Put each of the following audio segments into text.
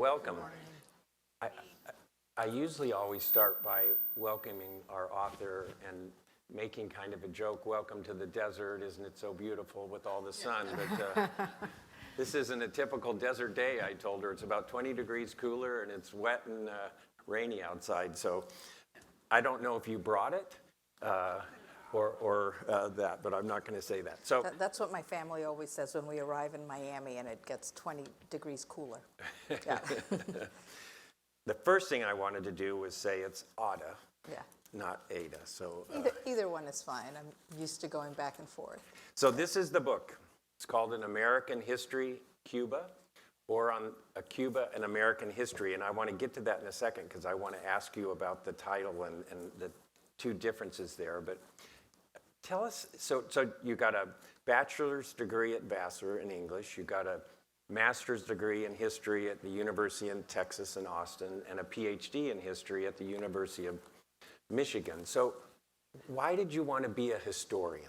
welcome. I usually always start by welcoming our author and making kind of a joke. Welcome to the desert. Isn't it so beautiful with all the sun? But this isn't a typical desert day, I told her. It's about 20 degrees cooler and it's wet and rainy outside. So I don't know if you brought it or that, but I'm not going to say that. So that's what my family always says when we arrive in Miami and it gets 20 degrees cooler. Yeah. The first thing I wanted to do was say it's Ada, not Ada. So either one is fine. I'm used to going back and forth. So this is the book. It's called An American History, Cuba, or on a Cuba, An American History. And I want to get to that in a second because I want to ask you about the title and the two differences there. But tell us, so you got a bachelor's degree at Vassar in English. You got a master's degree in history at the University in Texas in Austin, and a PhD in history at the University of Michigan. So why did you want to be a historian?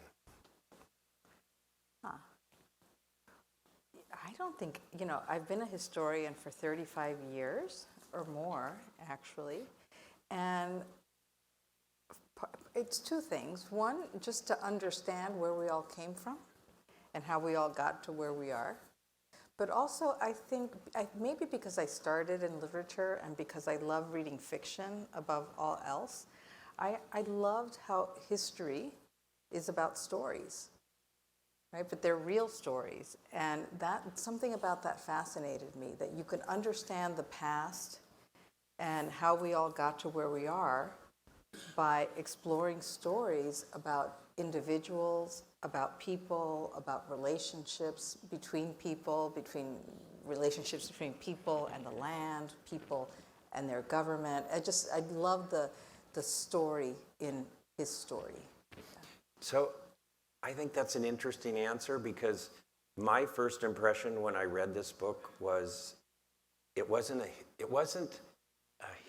I don't think, I've been a historian for 35 years or more, actually. And it's two things. One, just to understand where we all came from and how we all got to where we are. But also, I think, maybe because I started in literature and because I love reading fiction above all else, I loved how history is about stories, right? But they're real stories. And something about that fascinated me, that you can understand the past and how we all got to where we are by exploring stories about individuals, about people, about relationships between people, between relationships between people and the land, people and their government. I love the story in his story. So I think that's an interesting answer because my first impression when I read this book was it wasn't a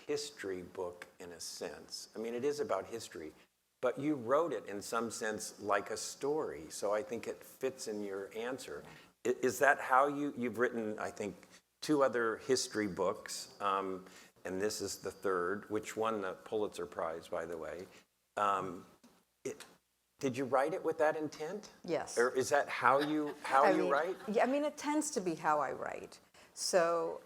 history book in a sense. I mean, it is about history, but you wrote it in some sense like a story. So I think it fits in your answer. Is that how you've written, I think, 2 other history books, and this is the third, which won the Pulitzer Prize, by the way. Did you write it with that intent? Yes. Or is that how you write? Yeah, it tends to be how I write. So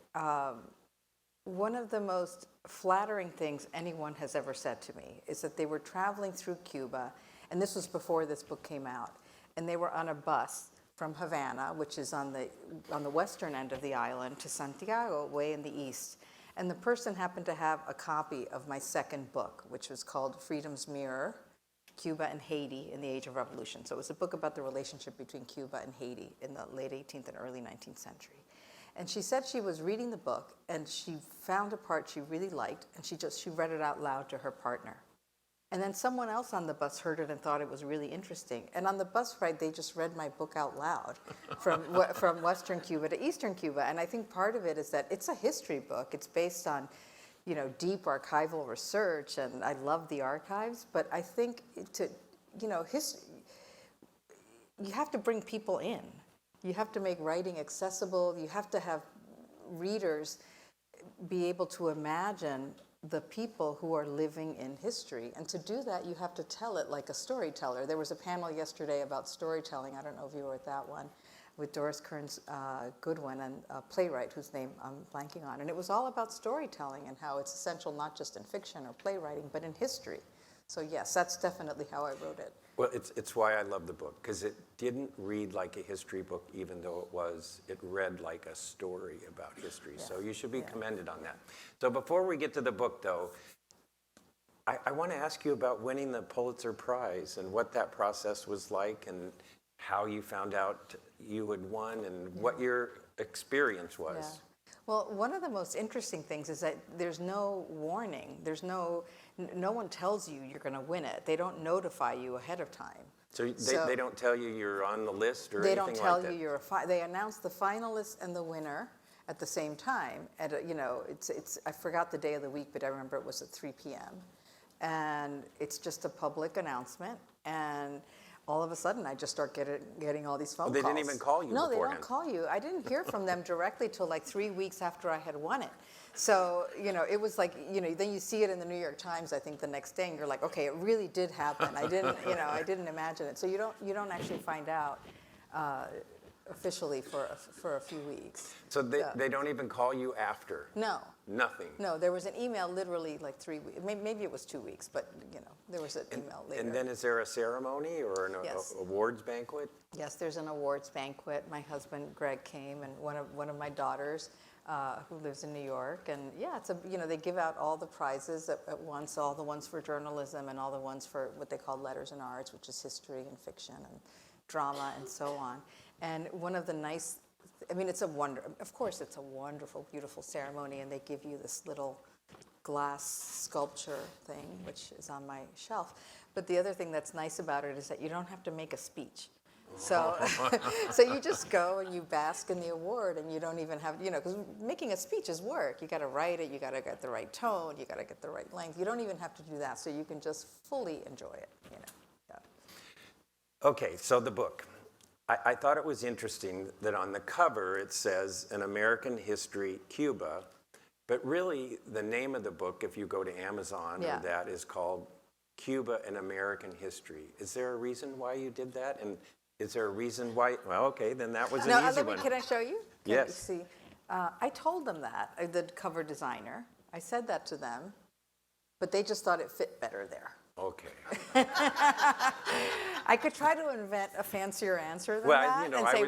one of the most flattering things anyone has ever said to me is that they were traveling through Cuba, and this was before this book came out, and they were on a bus from Havana, which is on the western end of the island, to Santiago, way in the east. And the person happened to have a copy of my second book, which was called Freedom's Mirror, Cuba and Haiti in the Age of Revolution. So it was a book about the relationship between Cuba and Haiti in the late 18th and early 19th century. And she said she was reading the book and she found a part she really liked and she read it out loud to her partner. And then someone else on the bus heard it and thought it was really interesting. And on the bus ride, they just read my book out loud from Western Cuba to Eastern Cuba. And I think part of it is that it's a history book. It's based on, deep archival research, and I love the archives. But I think you have to bring people in. You have to make writing accessible. You have to have readers be able to imagine the people who are living in history. And to do that, you have to tell it like a storyteller. There was a panel yesterday about storytelling. I don't know if you were at that one, with Doris Kearns Goodwin and a playwright whose name I'm blanking on. And it was all about storytelling and how it's essential not just in fiction or playwriting, but in history. So yes, that's definitely how I wrote it. Well, it's why I love the book, because it didn't read like a history book, even though it read like a story about history. Yeah. So you should be commended on that. So before we get to the book, though, I want to ask you about winning the Pulitzer Prize and what that process was like and how you found out you had won and what your experience was. Yeah. Well, one of the most interesting things is that there's no warning. No one tells you you're going to win it. They don't notify you ahead of time. So they don't tell you you're on the list or anything like that? They don't tell you they announce the finalists and the winner at the same time. I forgot the day of the week, but I remember it was at 3 p.m. And it's just a public announcement. And all of a sudden I just start getting all these phone calls. They didn't even call you No, beforehand. they don't call you. I didn't hear from them directly till like 3 weeks after I had won it. So, it was like, then you see it in the New York Times, I think the next day, and you're like, okay, it really did happen. I didn't, I didn't imagine it. So you don't actually find out officially for a few weeks. So they don't even call you after? No. Nothing? No, there was an email literally like 3 weeks. Maybe it was 2 weeks, but there was an email later. And then is there a ceremony or an Yes. awards banquet? Yes, there's an awards banquet. My husband Greg came, and one of my daughters, who lives in New York, and yeah, it's they give out all the prizes at once, all the ones for journalism and all the ones for what they call letters and arts, which is history and fiction and drama and so on. And one of the nice, of course it's a wonderful, beautiful ceremony, and they give you this little glass sculpture thing, which is on my shelf. But the other thing that's nice about it is that you don't have to make a speech. So, so you just go and you bask in the award, and you don't even have, because making a speech is work. You got to write it, you got to get the right tone, you got to get the right length. You don't even have to do that, so you can just fully enjoy it. Yeah. Okay, so the book. I thought it was interesting that on the cover it says An American History, Cuba, but really the name of the book, if you go to Amazon, or that is called Cuba, An American History. Is there a reason why you did that? And is there a reason why? Well, okay, then that was an easy one. Can I show you? Yes. You see, I told them that, the cover designer. I said that to them, but they just thought it fit better there. Okay. I could try to invent a fancier answer than Well, that, and say,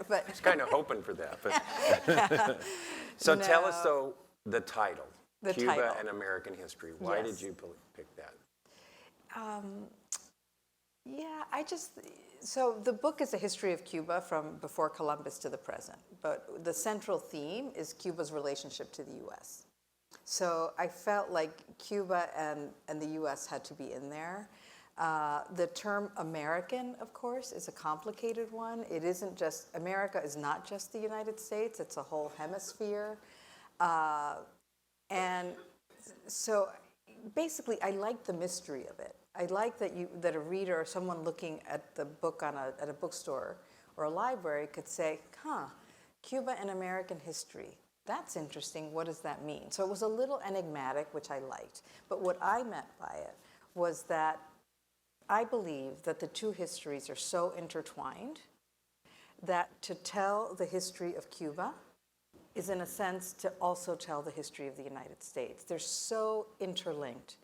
but I was kind of hoping for that. But so tell us, though, the title, Cuba title. and American History. Why Yes. did you pick that? So the book is a history of Cuba from before Columbus to the present, but the central theme is Cuba's relationship to the U.S. So I felt like Cuba and the U.S. had to be in there. The term American, of course, is a complicated one. It isn't just, America is not just the United States, it's a whole hemisphere. And so basically, I like the mystery of it. I like that a reader or someone looking at the book at a bookstore or a library could say, Cuba and American history. That's interesting. What does that mean? So it was a little enigmatic, which I liked. But what I meant by it was that I believe that the two histories are so intertwined that to tell the history of Cuba is, in a sense, to also tell the history of the United States. They're so interlinked.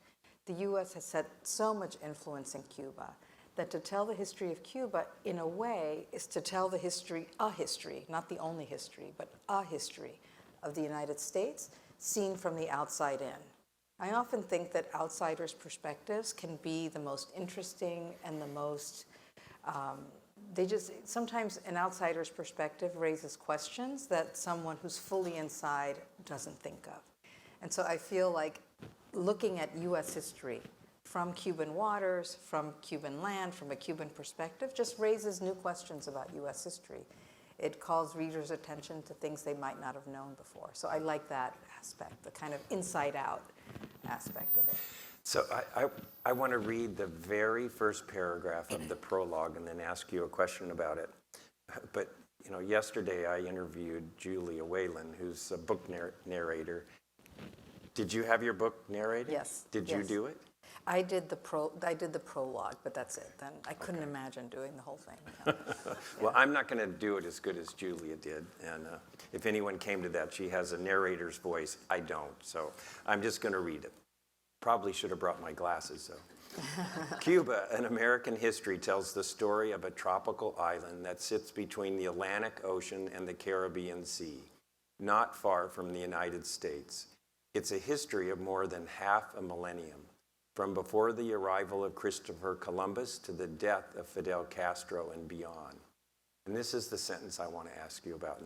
The U.S. has had so much influence in Cuba that to tell the history of Cuba, in a way, is to tell the history, a history, not the only history, but a history of the United States seen from the outside in. I often think that outsiders' perspectives can be the most interesting and the most, sometimes an outsider's perspective raises questions that someone who's fully inside doesn't think of. And so I feel like looking at U.S. history from Cuban waters, from Cuban land, from a Cuban perspective, just raises new questions about U.S. history. It calls readers' attention to things they might not have known before. So I like that aspect, the kind of inside-out aspect of it. So I want to read the very first paragraph of the prologue and then ask you a question about it. But, yesterday I interviewed Julia Whalen, who's a book narrator. Did you have your book narrated? Yes. Did you do it? I did the prologue, but that's it. Then I couldn't imagine doing the whole thing. Well, I'm not going to do it as good as Julia did. And if anyone came to that, she has a narrator's voice. I don't. So I'm just going to read it. Probably should have brought my glasses, though. Cuba, An American History, tells the story of a tropical island that sits between the Atlantic Ocean and the Caribbean Sea, not far from the United States. It's a history of more than half a millennium, from before the arrival of Christopher Columbus to the death of Fidel Castro and beyond. And this is the sentence I want to ask you about.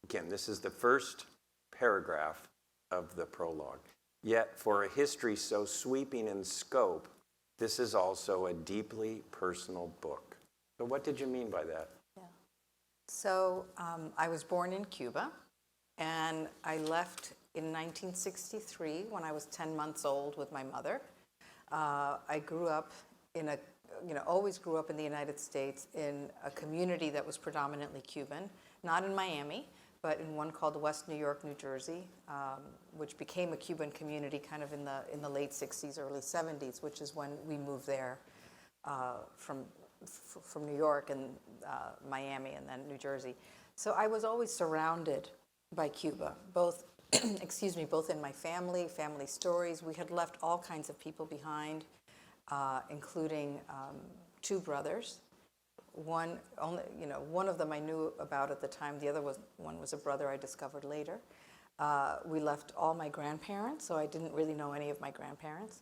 Again, this is the first paragraph of the prologue. Yet, for a history so sweeping in scope, this is also a deeply personal book. So what did you mean by that? Yeah. So I was born in Cuba, and I left in 1963 when I was 10 months old with my mother. I grew up in a always grew up in the United States in a community that was predominantly Cuban, not in Miami, but in one called West New York, New Jersey, which became a Cuban community kind of in the late 60s, early 70s, which is when we moved there from New York and Miami and then New Jersey. So I was always surrounded by Cuba, both, excuse me, both in my family stories. We had left all kinds of people behind, including two brothers. One of them I knew about at the time. The other one was a brother I discovered later. We left all my grandparents, so I didn't really know any of my grandparents.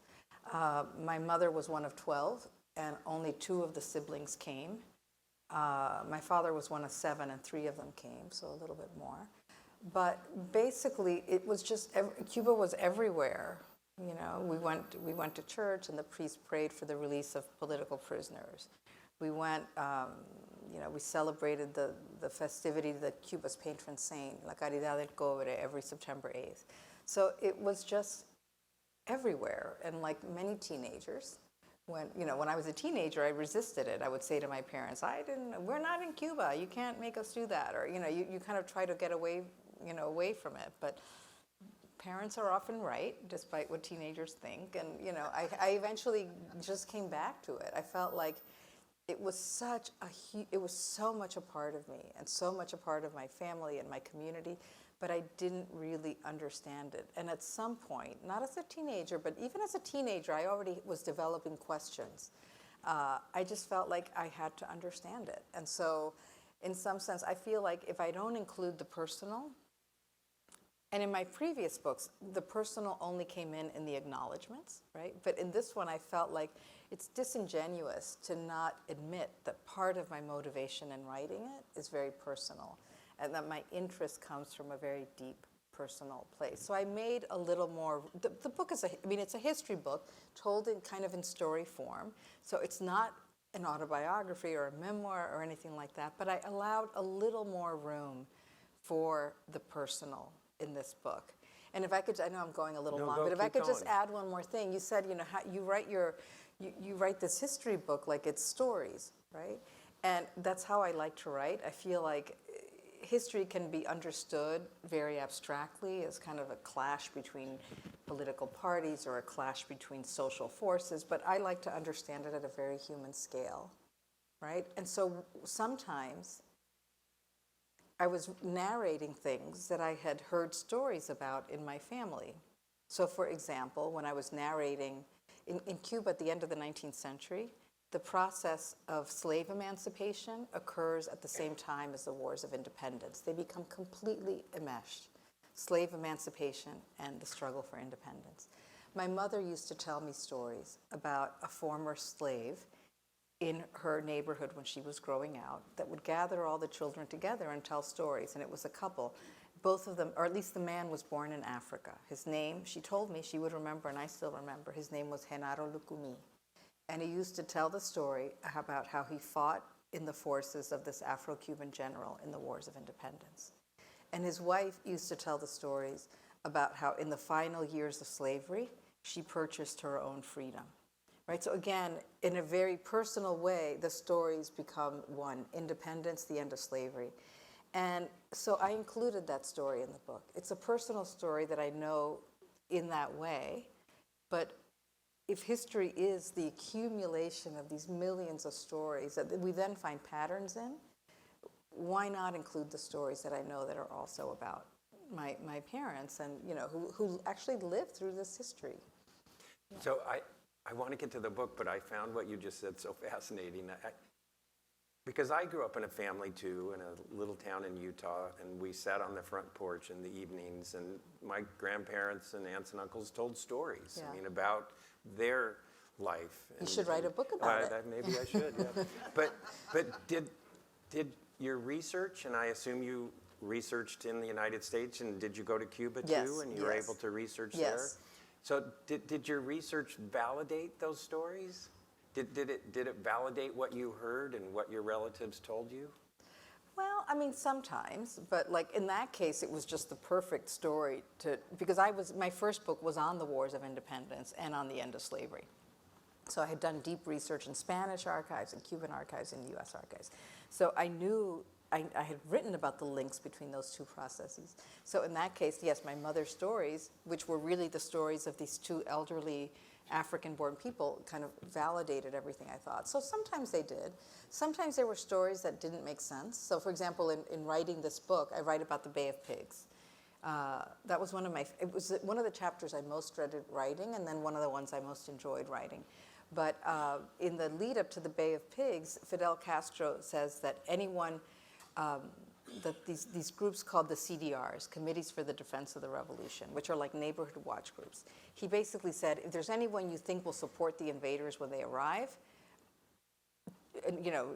My mother was one of 12, and only 2 of the siblings came. My father was one of 7, and 3 of them came, so a little bit more. But basically, it was just Cuba was everywhere. We went to church, and the priest prayed for the release of political prisoners. We went, we celebrated the festivity, the Cuba's patron saint, La Caridad del Cobre, every September 8th. So it was just everywhere. And like many teenagers, when I was a teenager, I resisted it. I would say to my parents, we're not in Cuba. You can't make us do that. Or, you kind of try to get away from it. But parents are often right, despite what teenagers think. And, I eventually just came back to it. I felt like it was so much a part of me and so much a part of my family and my community, but I didn't really understand it. And at some point, not as a teenager, but even as a teenager, I already was developing questions. I just felt like I had to understand it. And so, in some sense, I feel like if I don't include the personal, and in my previous books, the personal only came in the acknowledgments, right? But in this one, I felt like it's disingenuous to not admit that part of my motivation in writing it is very personal, and that my interest comes from a very deep personal place. So I made a little more, the book is it's a history book told in story form. So it's not an autobiography or a memoir or anything like that, but I allowed a little more room for the personal in this book. And if I could, I know I'm going a little long, but if I could just add one more thing. You said, how you write this history book like it's stories, right? And that's how I like to write. I feel like history can be understood very abstractly as kind of a clash between political parties or a clash between social forces, but I like to understand it at a very human scale, right? And so sometimes I was narrating things that I had heard stories about in my family. So for example, when I was narrating, in Cuba at the end of the 19th century, the process of slave emancipation occurs at the same time as the wars of independence. They become completely enmeshed, slave emancipation and the struggle for independence. My mother used to tell me stories about a former slave in her neighborhood when she was growing out that would gather all the children together and tell stories, and it was a couple. Both of them, or at least the man, was born in Africa. His name, she told me she would remember, and I still remember, his name was Genaro Lucumi. And he used to tell the story about how he fought in the forces of this Afro-Cuban general in the wars of independence. And his wife used to tell the stories about how in the final years of slavery, she purchased her own freedom. Right? So again, in a very personal way, the stories become one: independence, the end of slavery. And so I included that story in the book. It's a personal story that I know in that way, but if history is the accumulation of these millions of stories that we then find patterns in, why not include the stories that I know that are also about my parents and who actually lived through this history? Yeah. So I want to get to the book, but I found what you just said so fascinating. Because I grew up in a family too, in a little town in Utah, and we sat on the front porch in the evenings, and my grandparents and aunts and uncles told stories. Yeah. About their life. You should write a book about it. Maybe I should, yeah. But did your research, and I assume you researched in the United States, and did you go to Cuba too? Yes, And you were able to research yes. there? So did your research validate those stories? Did it validate what you heard and what your relatives told you? Well, sometimes, but like in that case, it was just the perfect story because my first book was on the wars of independence and on the end of slavery. So I had done deep research in Spanish archives and Cuban archives and US archives. So I knew, I had written about the links between those two processes. So in that case, yes, my mother's stories, which were really the stories of these two elderly African-born people, kind of validated everything I thought. So sometimes they did. Sometimes there were stories that didn't make sense. So for example, in writing this book, I write about the Bay of Pigs. That was it was one of the chapters I most dreaded writing, and then one of the ones I most enjoyed writing. But in the lead up to the Bay of Pigs, Fidel Castro says that anyone, that these groups called the CDRs, Committees for the Defense of the Revolution, which are like neighborhood watch groups. He basically said, if there's anyone you think will support the invaders when they arrive,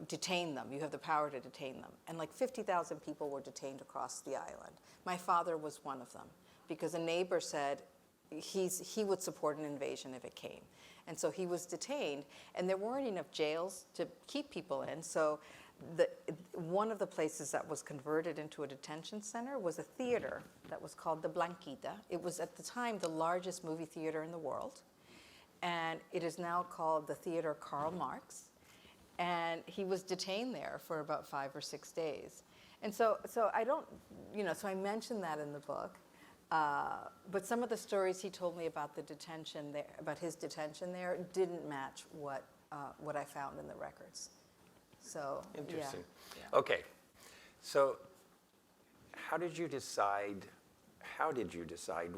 detain them. You have the power to detain them. And like 50,000 people were detained across the island. My father was one of them because a neighbor said he would support an invasion if it came. And so he was detained, and there weren't enough jails to keep people in. So one of the places that was converted into a detention center was a theater that was called the Blanquita. It was at the time the largest movie theater in the world. And it is now called the Theater Karl Marx. And he was detained there for about 5 or 6 days. And so I don't, so I mentioned that in the book. But some of the stories he told me about the detention there, about his detention there, didn't match what I found in the records. So Interesting. Yeah. Okay, so how did you decide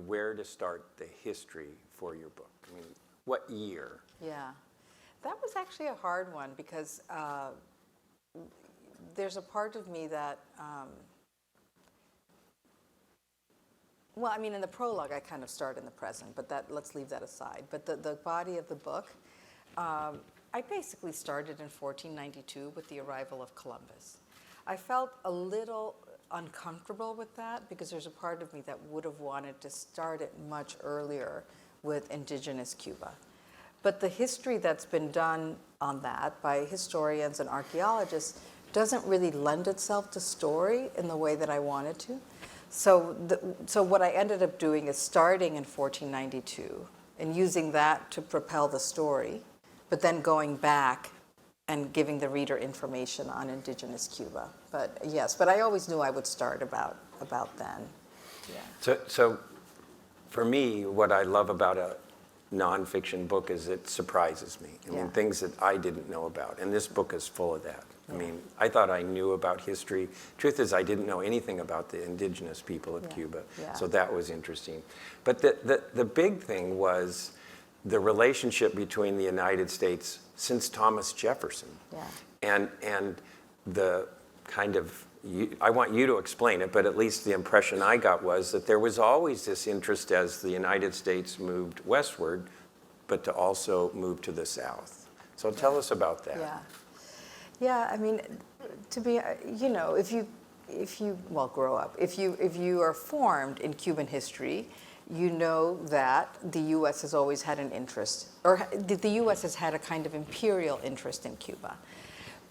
where to start the history for your book? I mean, what year? Yeah, that was actually a hard one because there's a part of me that. Well, I mean, in the prologue, I kind of start in the present, but let's leave that aside. But the body of the book, I basically started in 1492 with the arrival of Columbus. I felt a little uncomfortable with that because there's a part of me that would have wanted to start it much earlier with indigenous Cuba. But the history that's been done on that by historians and archaeologists doesn't really lend itself to story in the way that I wanted to. So what I ended up doing is starting in 1492 and using that to propel the story, but then going back and giving the reader information on indigenous Cuba. But yes, but I always knew I would start about then. Yeah. So for me, what I love about a nonfiction book is it surprises me. I mean, things that I didn't know about, and this book is full of that. I mean, I thought I knew about history. Truth is, I didn't know anything about the indigenous people of Cuba, so that was interesting. But the big thing was the relationship between the United States since Thomas Jefferson. And the kind of, I want you to explain it, but at least the impression I got was that there was always this interest as the United States moved westward, but to also move to the south. So tell us about that. Yeah, I mean, to be, if you grow up, if you are formed in Cuban history, you know that the U.S. has always had an interest, or the U.S. has had a kind of imperial interest in Cuba.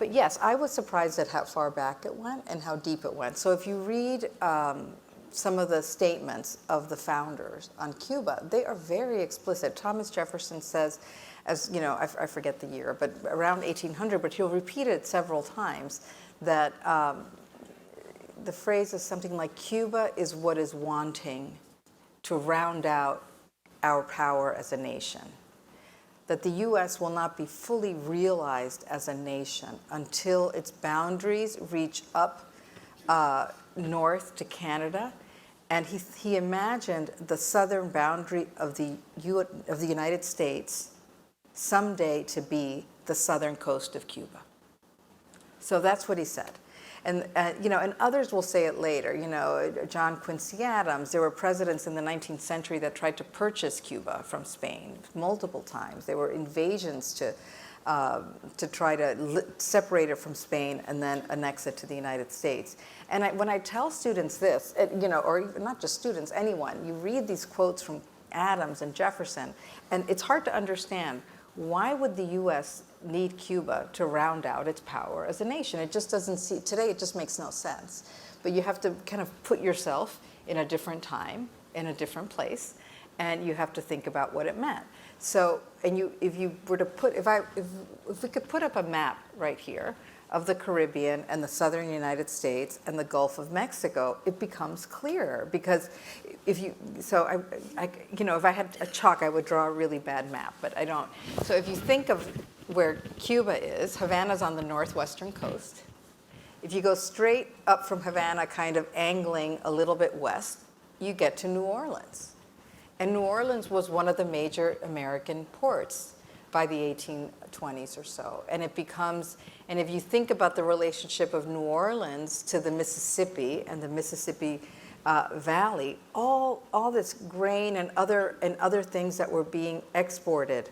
But yes, I was surprised at how far back it went and how deep it went. So if you read some of the statements of the founders on Cuba, they are very explicit. Thomas Jefferson says, as you know, I forget the year, but around 1800, but he'll repeat it several times, that the phrase is something like, Cuba is what is wanting to round out our power as a nation. That the U.S. will not be fully realized as a nation until its boundaries reach up north to Canada. And he imagined the southern boundary of the United States someday to be the southern coast of Cuba. So that's what he said. And and others will say it later. John Quincy Adams. There were presidents in the 19th century that tried to purchase Cuba from Spain multiple times. There were invasions to try to separate it from Spain and then annex it to the United States. And when I tell students this, or even not just students, anyone, you read these quotes from Adams and Jefferson, and it's hard to understand. Why would the U.S. need Cuba to round out its power as a nation? It just doesn't today it just makes no sense. But you have to kind of put yourself in a different time, in a different place, and you have to think about what it meant. So, and if you were to put, if we could put up a map right here of the Caribbean and the southern United States and the Gulf of Mexico, it becomes clearer because if you, so if I had a chalk, I would draw a really bad map, but I don't. So if you think of where Cuba is, Havana's on the northwestern coast. If you go straight up from Havana, kind of angling a little bit west, you get to New Orleans. And New Orleans was one of the major American ports by the 1820s or so. And it becomes, and if you think about the relationship of New Orleans to the Mississippi and the Mississippi Valley, all this grain and other things that were being exported,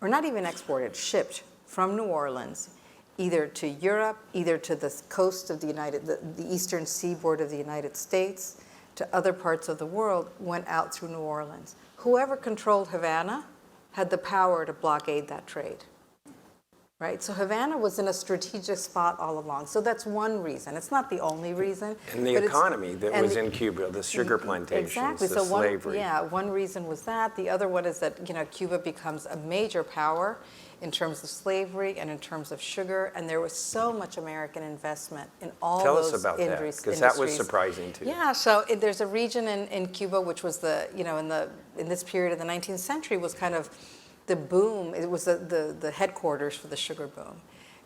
or not even exported, shipped from New Orleans, either to Europe, either to the coast of the eastern seaboard of the United States, to other parts of the world, went out through New Orleans. Whoever controlled Havana had the power to blockade that trade, right? So Havana was in a strategic spot all along. So that's one reason. It's not the only reason. And the economy that was in Cuba, the sugar plantations, exactly. the slavery. One reason was that. The other one is that Cuba becomes a major power in terms of slavery and in terms of sugar, and there was so much American investment in all Tell those us about that, industries. because that was surprising too. Yeah, so there's a region in Cuba which was in this period of the 19th century was kind of the boom. It was the headquarters for the sugar boom.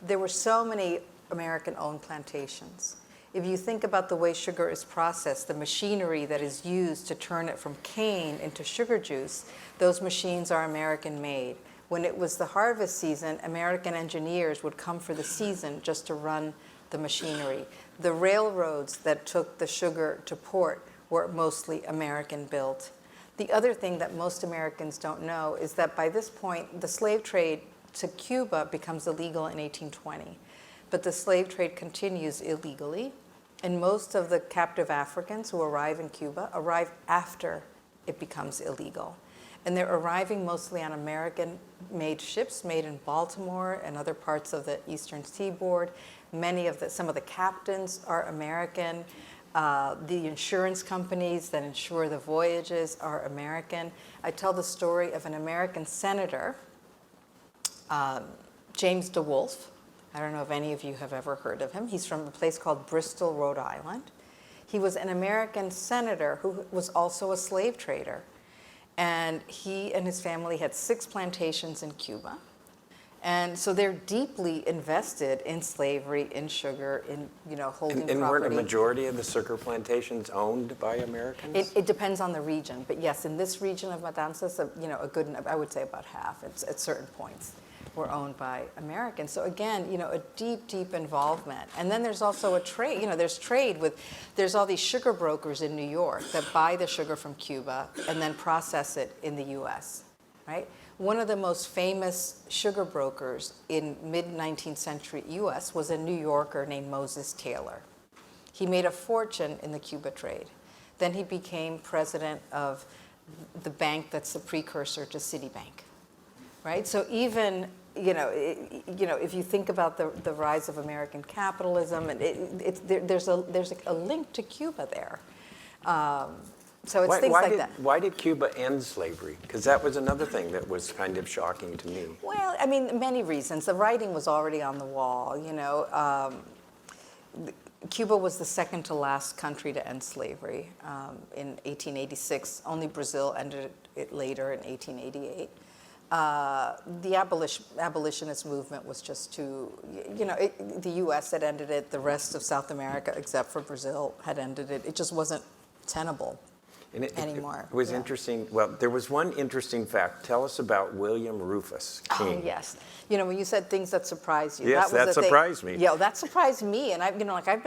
There were so many American-owned plantations. If you think about the way sugar is processed, the machinery that is used to turn it from cane into sugar juice, those machines are American-made. When it was the harvest season, American engineers would come for the season just to run the machinery. The railroads that took the sugar to port were mostly American-built. The other thing that most Americans don't know is that by this point, the slave trade to Cuba becomes illegal in 1820. But the slave trade continues illegally, and most of the captive Africans who arrive in Cuba arrive after it becomes illegal. And they're arriving mostly on American-made ships made in Baltimore and other parts of the eastern seaboard. Some of the captains are American. The insurance companies that insure the voyages are American. I tell the story of an American senator, James DeWolf. I don't know if any of you have ever heard of him. He's from a place called Bristol, Rhode Island. He was an American senator who was also a slave trader. And he and his family had 6 plantations in Cuba. And so they're deeply invested in slavery, in sugar, in holding property. And weren't a majority of the sugar plantations owned by Americans? It depends on the region. But yes, in this region of Matanzas, I would say about half at certain points were owned by Americans. So again, a deep, deep involvement. And then there's also a trade, there's all these sugar brokers in New York that buy the sugar from Cuba and then process it in the US, right? One of the most famous sugar brokers in mid-19th century US was a New Yorker named Moses Taylor. He made a fortune in the Cuba trade. Then he became president of the bank that's the precursor to Citibank, right? So even if you think about the rise of American capitalism, and there's a link to Cuba there. So it's things like that. Why did Cuba end slavery? Because that was another thing that was kind of shocking to me. Well, I mean, many reasons. The writing was already on the wall. Cuba was the second to last country to end slavery in 1886. Only Brazil ended it later in 1888. The abolitionist movement was just too, the U.S. had ended it, the rest of South America, except for Brazil, had ended it. It just wasn't tenable anymore. It was interesting. Well, there was one interesting fact. Tell us about William Rufus King. Oh, yes. When you said things that surprised you. Yes, that surprised me. Yeah, that surprised me. And I've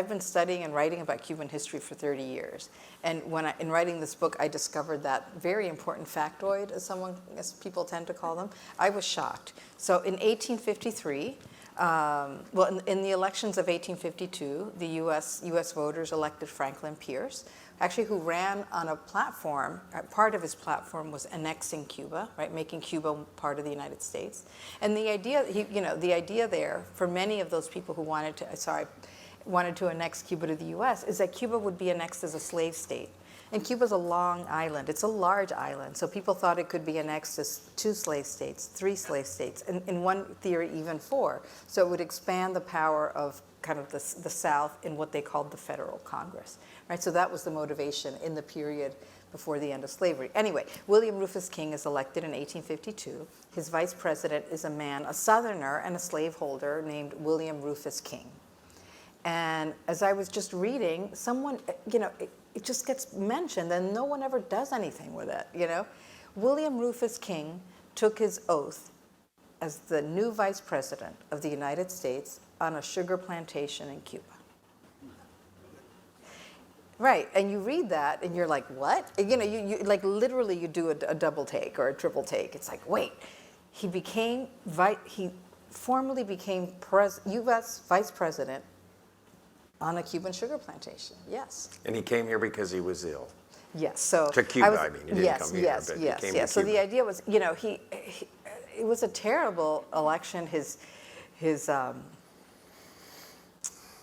been studying and writing about Cuban history for 30 years. And in writing this book, I discovered that very important factoid, as people tend to call them. I was shocked. So in 1853, in the elections of 1852, the U.S. voters elected Franklin Pierce, actually who ran on a platform. Part of his platform was annexing Cuba, right, making Cuba part of the United States. And the idea there for many of those people who wanted to annex Cuba to the U.S. is that Cuba would be annexed as a slave state. And Cuba's a long island. It's a large island. So people thought it could be annexed as 2 slave states, 3 slave states, and in one theory, even 4. So it would expand the power of kind of the South in what they called the Federal Congress, right? So that was the motivation in the period before the end of slavery. Anyway, William Rufus King is elected in 1852. His vice president is a man, a Southerner and a slaveholder named William Rufus King. And as I was just reading, someone, it just gets mentioned and no one ever does anything with it, William Rufus King took his oath as the new vice president of the United States on a sugar plantation in Cuba. Right, and you read that and you're like, what? You like literally you do a double take or a triple take. It's like, wait, he formally became U.S. vice president on a Cuban sugar plantation, yes. And he came here because he was ill. Yes, so. To Cuba, I mean, he didn't come here, but he came to So Cuba. the idea was, it was a terrible election.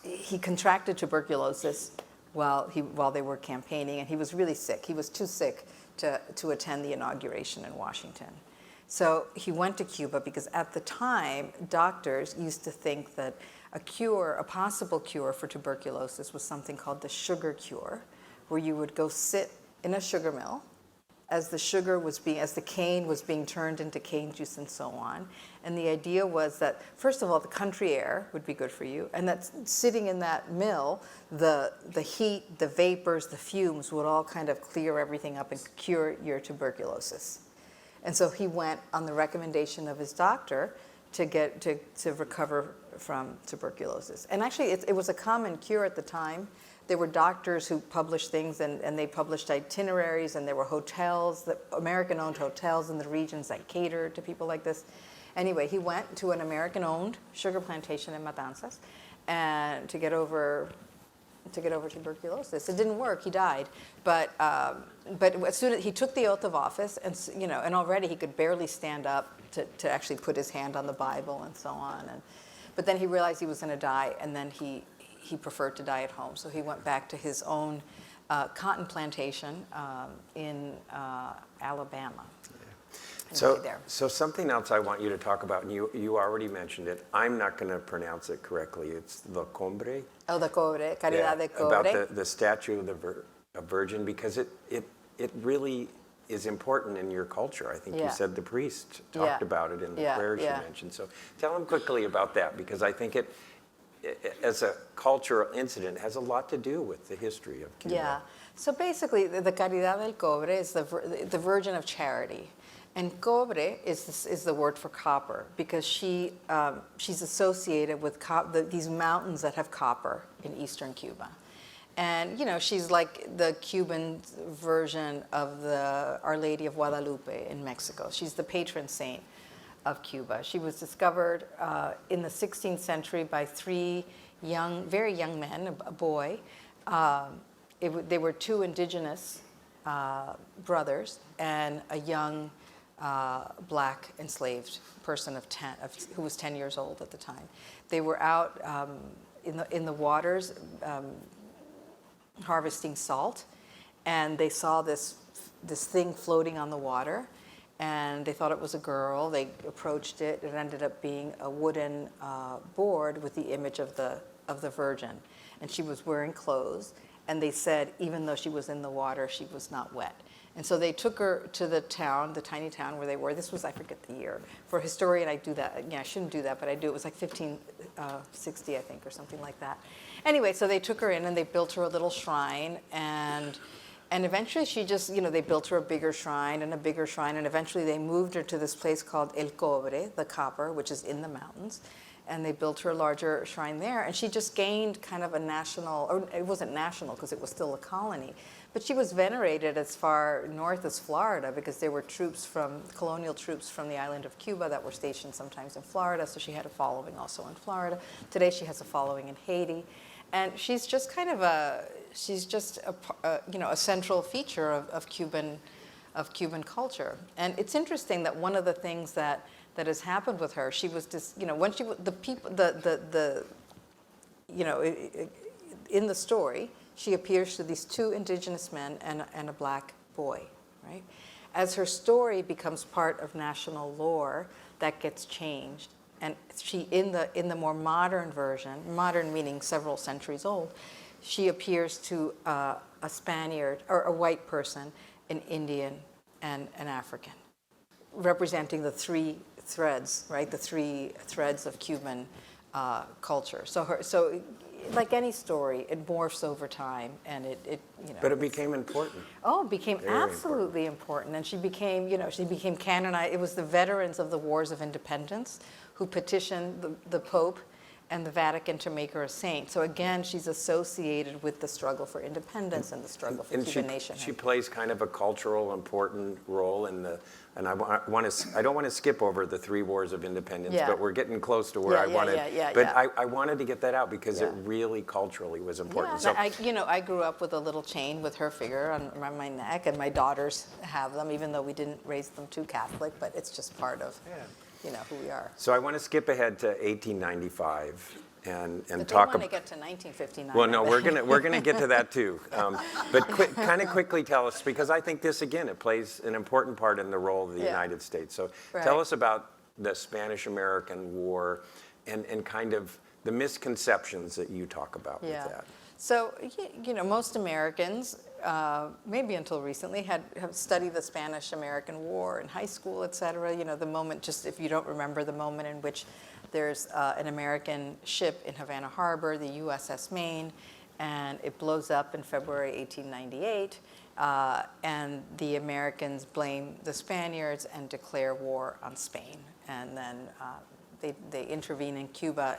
He contracted tuberculosis while they were campaigning, and he was really sick. He was too sick to attend the inauguration in Washington. So he went to Cuba because at the time, doctors used to think that a possible cure for tuberculosis was something called the sugar cure, where you would go sit in a sugar mill as the cane was being turned into cane juice and so on. And the idea was that, first of all, the country air would be good for you, and that sitting in that mill, the heat, the vapors, the fumes would all kind of clear everything up and cure your tuberculosis. And so he went on the recommendation of his doctor to recover from tuberculosis. And actually, it was a common cure at the time. There were doctors who published things, and they published itineraries, and there were hotels, American-owned hotels in the regions that catered to people like this. Anyway, he went to an American-owned sugar plantation in Matanzas and to get over tuberculosis. It didn't work. He died. But as soon as he took the oath of office, and already he could barely stand up to actually put his hand on the Bible and so on. But then he realized he was going to die, and then he preferred to die at home. So he went back to his own cotton plantation in Alabama. So something else I want you to talk about, and you already mentioned it. I'm not going to pronounce it correctly. It's the Combre. Oh, the Cobre, Caridad de Cobre. About the statue of the Virgin, because it really is important in your culture. I think you said the priest talked about it in the prayers you mentioned. So tell him quickly about that, because I think it as a cultural incident, has a lot to do with the history of Cuba. Yeah. So basically, the Caridad del Cobre is the Virgin of Charity. And cobre is the word for copper, because she's associated with these mountains that have copper in eastern Cuba. And, she's like the Cuban version of the Our Lady of Guadalupe in Mexico. She's the patron saint of Cuba. She was discovered in the 16th century by 3 very young men, a boy. They were 2 indigenous brothers and a young black enslaved person who was 10 years old at the time. They were out in the waters harvesting salt, and they saw this thing floating on the water, and they thought it was a girl. They approached it. It ended up being a wooden board with the image of the Virgin, and she was wearing clothes. And they said, even though she was in the water, she was not wet. And so they took her to the tiny town where they were. This was, I forget the year. For a historian, I do that. Yeah, I shouldn't do that, but I do. It was like 1560, I think, or something like that. Anyway, so they took her in and they built her a little shrine. And eventually she just, they built her a bigger shrine. And eventually they moved her to this place called El Cobre, the copper, which is in the mountains. And they built her a larger shrine there. And she just gained kind of a national, or it wasn't national because it was still a colony, but she was venerated as far north as Florida, because there were colonial troops from the island of Cuba that were stationed sometimes in Florida. So she had a following also in Florida. Today she has a following in Haiti. And she's just kind of a central feature of Cuban culture. And it's interesting that one of the things that has happened with her, she was just, when she, the people, in the story, she appears to these two indigenous men and a black boy, right? As her story becomes part of national lore, that gets changed. And she, in the more modern version, modern meaning several centuries old, she appears to a Spaniard, or a white person, an Indian, and an African, representing the three threads, right? The three threads of Cuban culture. So like any story, it morphs over time, and it But it became important. Oh, it became Very absolutely important. And she became canonized. It was the veterans of the Wars of Independence who petitioned the Pope and the Vatican to make her a saint. So again, she's associated with the struggle for independence and the struggle for Cuban nationhood. She plays kind of a cultural important role in the, and I don't want to skip over the 3 wars of independence, Yeah. but we're getting close to where I wanted. But I wanted to get that out because it really culturally was important. So, I grew up with a little chain with her figure around my neck, and my daughters have them, even though we didn't raise them too Catholic, but it's just part of who we are. So I want to skip ahead to 1895 and But talk they want to get to 1959. Well, no, we're gonna get to that too. But kind of quickly tell us, because I think this again, it plays an important part in the role of the United States. So tell us about the Spanish-American War and kind of the misconceptions that you talk about with that. So, most Americans, maybe until recently, have studied the Spanish-American War in high school, et cetera. The moment, just if you don't remember the moment in which there's an American ship in Havana Harbor, the USS Maine, and it blows up in February 1898, and the Americans blame the Spaniards and declare war on Spain. And then they intervene in Cuba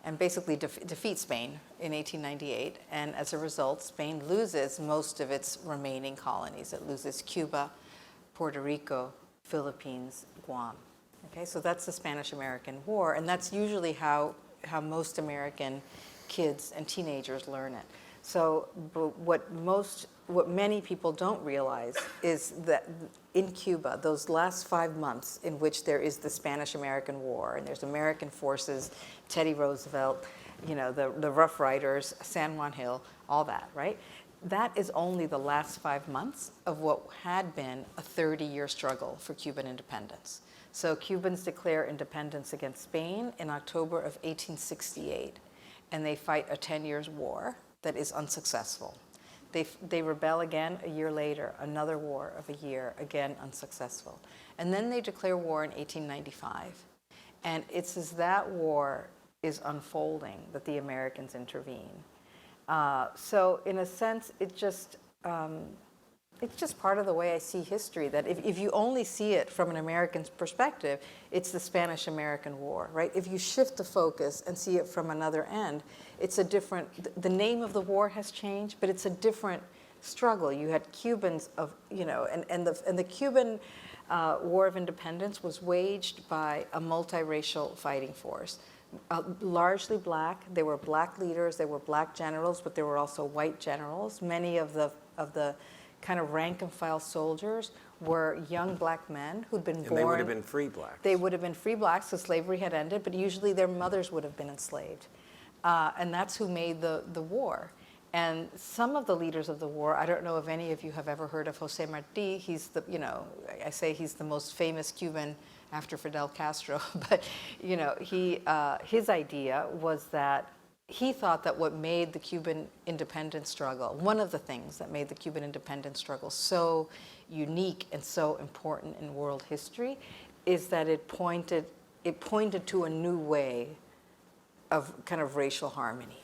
and basically defeat Spain in 1898. And as a result, Spain loses most of its remaining colonies. It loses Cuba, Puerto Rico, Philippines, Guam. Okay, so that's the Spanish-American War, and that's usually how most American kids and teenagers learn it. So, but what many people don't realize is that in Cuba, those last 5 months in which there is the Spanish-American War, and there's American forces, Teddy Roosevelt, the Rough Riders, San Juan Hill, all that, right? That is only the last 5 months of what had been a 30-year struggle for Cuban independence. So Cubans declare independence against Spain in October of 1868, and they fight a 10 years war that is unsuccessful. They rebel again a year later, another war of a year, again unsuccessful. And then they declare war in 1895. And it's as that war is unfolding that the Americans intervene. So in a sense, it's just part of the way I see history, that if you only see it from an American's perspective, it's the Spanish-American War, right? If you shift the focus and see it from another end, it's a different, the name of the war has changed, but it's a different struggle. You had Cubans and the Cuban War of Independence was waged by a multiracial fighting force. Largely black. There were black leaders, there were black generals, but there were also white generals. Many of the kind of rank and file soldiers were young black men who'd been born. And they would have been free blacks. They would have been free blacks, so slavery had ended, but usually their mothers would have been enslaved. And that's who made the war. And some of the leaders of the war, I don't know if any of you have ever heard of Jose Marti. He's I say he's the most famous Cuban after Fidel Castro, but his idea was that he thought that what made the Cuban independence struggle, one of the things that made the Cuban independence struggle so unique and so important in world history, is that it pointed to a new way of kind of racial harmony,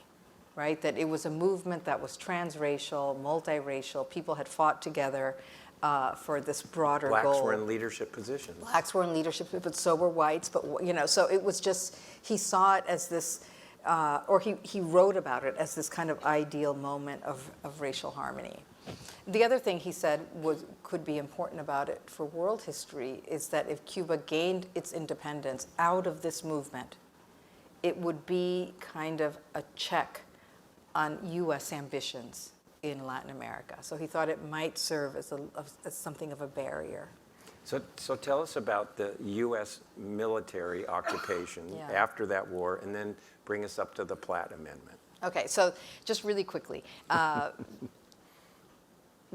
right? That it was a movement that was transracial, multiracial. People had fought together for this broader goal. Blacks were in leadership positions. Blacks were in leadership, but so were whites. But so it was just, he saw it as this, or he wrote about it as this kind of ideal moment of racial harmony. The other thing he said could be important about it for world history is that if Cuba gained its independence out of this movement, it would be kind of a check on U.S. ambitions in Latin America. So he thought it might serve as something of a barrier. So tell us about the U.S. military occupation after that war, and then bring us up to the Platt Amendment. Okay, so just really quickly.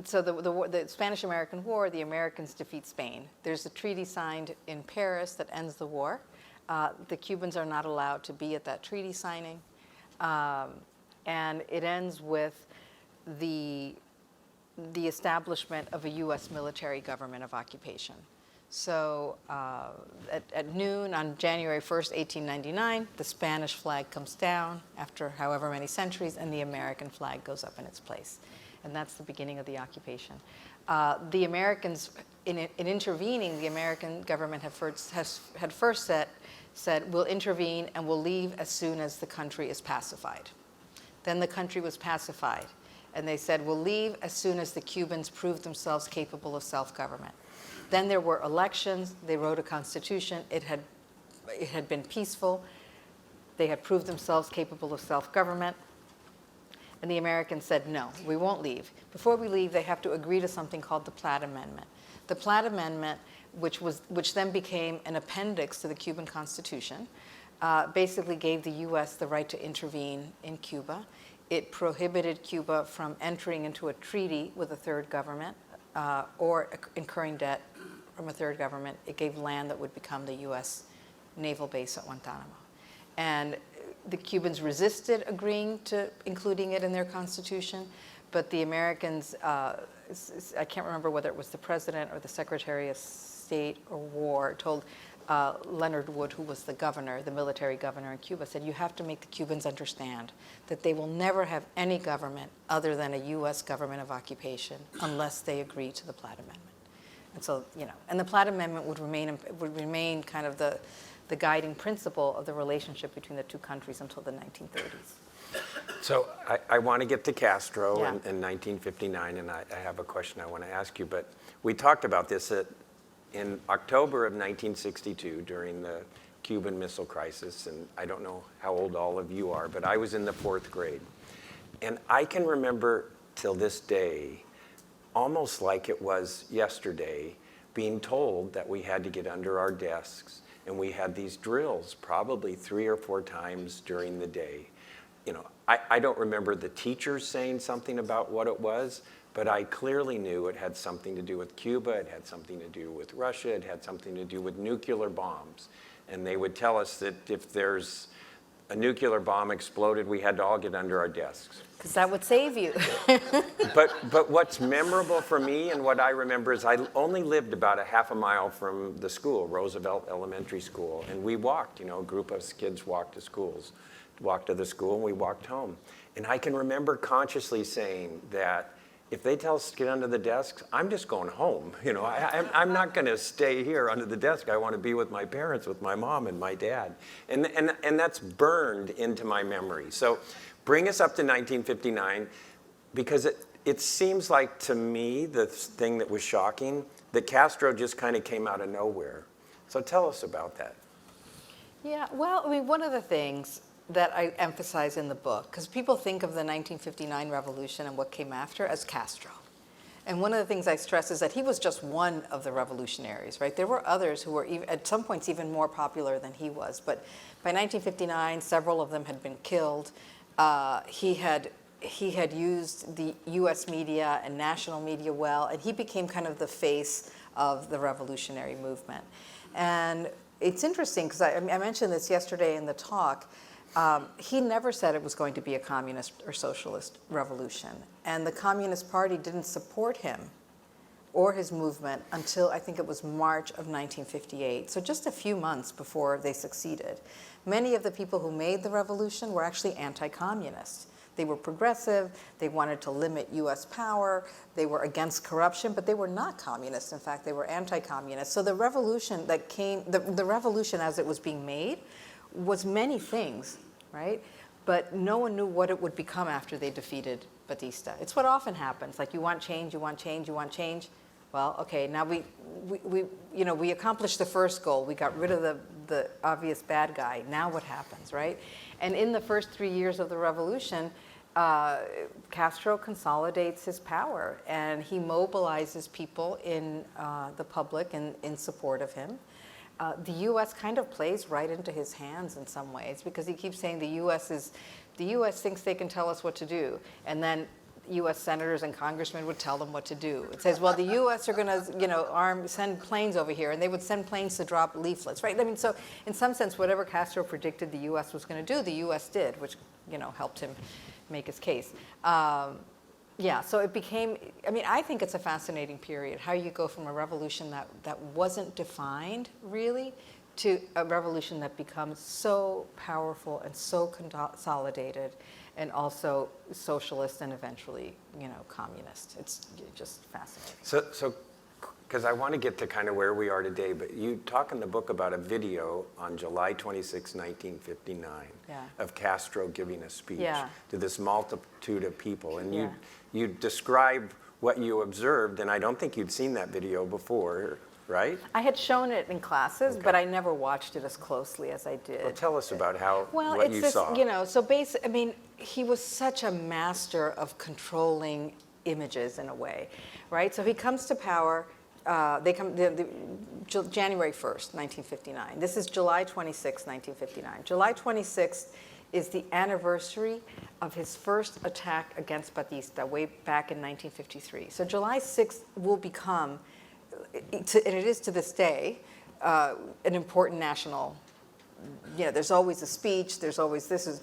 So the Spanish-American War, the Americans defeat Spain. There's a treaty signed in Paris that ends the war. The Cubans are not allowed to be at that treaty signing. And it ends with the establishment of a U.S. military government of occupation. So at noon on January 1st, 1899, the Spanish flag comes down after however many centuries, and the American flag goes up in its place. And that's the beginning of the occupation. The Americans, in intervening, the American government had first said, we'll intervene and we'll leave as soon as the country is pacified. Then the country was pacified, and they said, we'll leave as soon as the Cubans prove themselves capable of self-government. Then there were elections. They wrote a constitution. It had been peaceful. They had proved themselves capable of self-government. And the Americans said, no, we won't leave. Before we leave, they have to agree to something called the Platt Amendment. The Platt Amendment, which then became an appendix to the Cuban Constitution, basically gave the U.S. the right to intervene in Cuba. It prohibited Cuba from entering into a treaty with a third government or incurring debt from a third government. It gave land that would become the U.S. naval base at Guantanamo. And the Cubans resisted agreeing to including it in their constitution, but the Americans, I can't remember whether it was the president or the Secretary of State or War, told Leonard Wood, who was the governor, the military governor in Cuba, said, you have to make the Cubans understand that they will never have any government other than a U.S. government of occupation unless they agree to the Platt Amendment. And so, and the Platt Amendment would remain kind of the guiding principle of the relationship between the two countries until the 1930s. So I want to get to Castro Yeah. in 1959, and I have a question I want to ask you. But we talked about this in October of 1962 during the Cuban Missile Crisis, and I don't know how old all of you are, but I was in the 4th grade. And I can remember till this day, almost like it was yesterday, being told that we had to get under our desks, and we had these drills probably 3 or 4 times during the day. I don't remember the teachers saying something about what it was, but I clearly knew it had something to do with Cuba, it had something to do with Russia, it had something to do with nuclear bombs. And they would tell us that if there's a nuclear bomb exploded, we had to all get under our desks. Because that would save you. But what's memorable for me and what I remember is I only lived about a half a mile from the school, Roosevelt Elementary School, and we walked, a group of kids walked to the school, and we walked home. And I can remember consciously saying that if they tell us to get under the desks, I'm just going home. I'm not going to stay here under the desk. I want to be with my parents, with my mom and my dad. And that's burned into my memory. So bring us up to 1959, because it seems like to me the thing that was shocking, that Castro just kind of came out of nowhere. So tell us about that. Yeah, well, one of the things that I emphasize in the book, because people think of the 1959 revolution and what came after as Castro. And one of the things I stress is that he was just one of the revolutionaries, right? There were others who were at some points even more popular than he was. But by 1959, several of them had been killed. He had used the U.S. media and national media well, and he became kind of the face of the revolutionary movement. And it's interesting, because I mentioned this yesterday in the talk. He never said it was going to be a communist or socialist revolution. And the Communist Party didn't support him or his movement until I think it was March of 1958, so just a few months before they succeeded. Many of the people who made the revolution were actually anti-communist. They were progressive, they wanted to limit US power, they were against corruption, but they were not communist. In fact, they were anti-communist. So the revolution that came, the revolution as it was being made was many things, right? But no one knew what it would become after they defeated Batista. It's what often happens, like you want change, you want change, you want change. Well, okay, now we accomplished the first goal. We got rid of the obvious bad guy. Now what happens, right? And in the first 3 years of the revolution, Castro consolidates his power, and he mobilizes people in the public in support of him. The U.S. kind of plays right into his hands in some ways, because he keeps saying the U.S. is the U.S. thinks they can tell us what to do. And then U.S. senators and congressmen would tell them what to do. It says, well, the U.S. are going to, send planes over here, and they would send planes to drop leaflets, right? I mean, so in some sense, whatever Castro predicted the U.S. was going to do, the U.S. did, which, helped him make his case. Yeah, so it became, I think it's a fascinating period, how you go from a revolution that wasn't defined, really, to a revolution that becomes so powerful and so consolidated, and also socialist and eventually, communist. It's just fascinating. So, because I want to get to kind of where we are today, but you talk in the book about a video on July 26, 1959, of Castro giving a speech to this multitude of people, and you describe what you observed, and I don't think you'd seen that video before, right? I had shown it in classes, but I never watched it as closely as I did. Well, tell us about what you saw. So basically, he was such a master of controlling images in a way, right? So he comes to power, January 1st, 1959. This is July 26, 1959. July 26th is the anniversary of his first attack against Batista way back in 1953. So July 6th will become, and it is to this day, an important national, there's always a speech, this is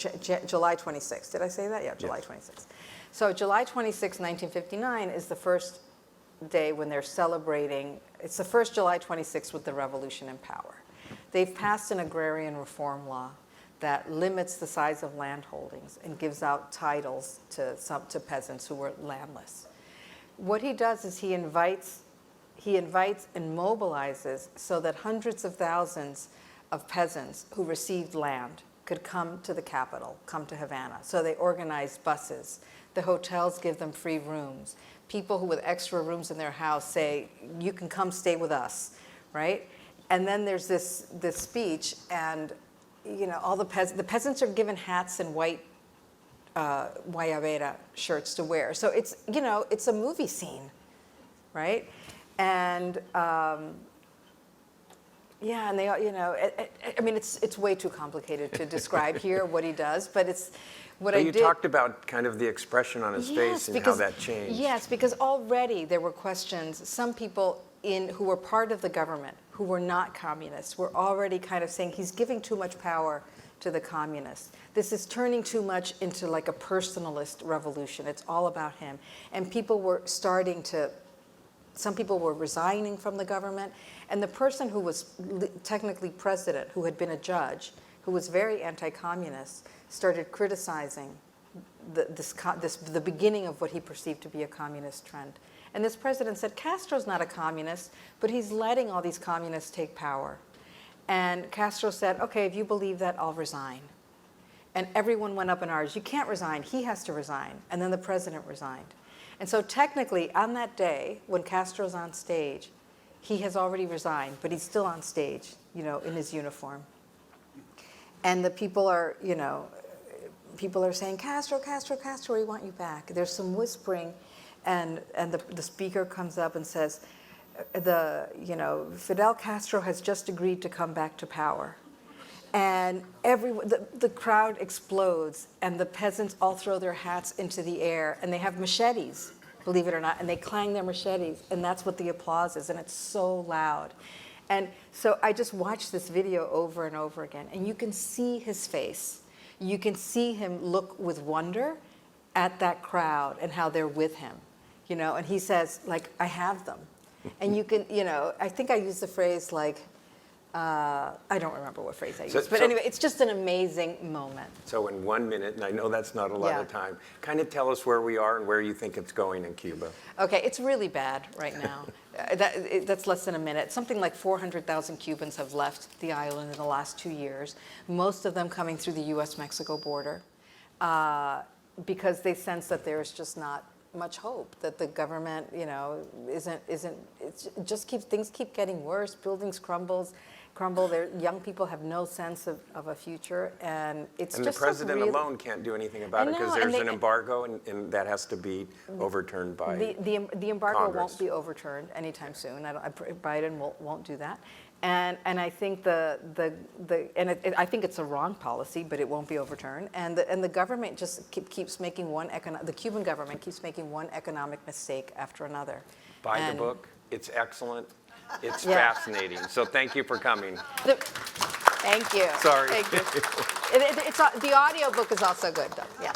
July 26th. Did I say that? Yeah, July 26th. So July 26, 1959 is the first day when they're celebrating, it's the first July 26th with the revolution in power. They've passed an agrarian reform law that limits the size of land holdings and gives out titles to peasants who were landless. What he does is he invites and mobilizes so that hundreds of thousands of peasants who received land could come to the capital, come to Havana. So they organize buses. The hotels give them free rooms. People who with extra rooms in their house say, you can come stay with us, right? And then there's this speech, and all the peasants are given hats and white guayabera shirts to wear. So it's a movie scene, right? And and they it's way too complicated to describe here what he does, but it's what you talked about kind of the expression on his face and how that changed. Yes, because already there were questions. Some people who were part of the government, who were not communists, were already kind of saying he's giving too much power to the communists. This is turning too much into like a personalist revolution. It's all about him. And people were some people were resigning from the government. And the person who was technically president, who had been a judge, who was very anti-communist, started criticizing the beginning of what he perceived to be a communist trend. And this president said, Castro's not a communist, but he's letting all these communists take power. And Castro said, okay, if you believe that, I'll resign. And everyone went up in arms. You can't resign. He has to resign. And then the president resigned. And so technically, on that day, when Castro's on stage, he has already resigned, but he's still on stage, in his uniform. And the people are saying, Castro, Castro, Castro, we want you back. There's some whispering, and the speaker comes up and says, Fidel Castro has just agreed to come back to power. And the crowd explodes, and the peasants all throw their hats into the air, and they have machetes, believe it or not, and they clang their machetes, and that's what the applause is, and it's so loud. And so I just watched this video over and over again, and you can see his face. You can see him look with wonder at that crowd and how they're with him, and he says, I have them. And you can, I think I used the phrase I don't remember what phrase I used, but anyway, it's just an amazing moment. So in 1 minute, and I know that's not a lot of time, kind of tell us where we are and where you think it's going in Cuba. Okay, it's really bad right now. That's less than a minute. Something like 400,000 Cubans have left the island in the last 2 years, most of them coming through the U.S.-Mexico border, because they sense that there's just not much hope, that the government, things keep getting worse, buildings crumble, their young people have no sense of a future, and it's and just the president alone can't do anything about it because there's an embargo, and that has to be overturned by the embargo Congress. won't be overturned anytime soon. Biden won't do that. And I think I think it's a wrong policy, but it won't be overturned. And the government just keeps making the Cuban government keeps making one economic mistake after another. Buy the book. It's excellent. It's Yeah. fascinating. So thank you for coming. Thank you. Sorry. Thank you. The audio book is also good, though. Yeah.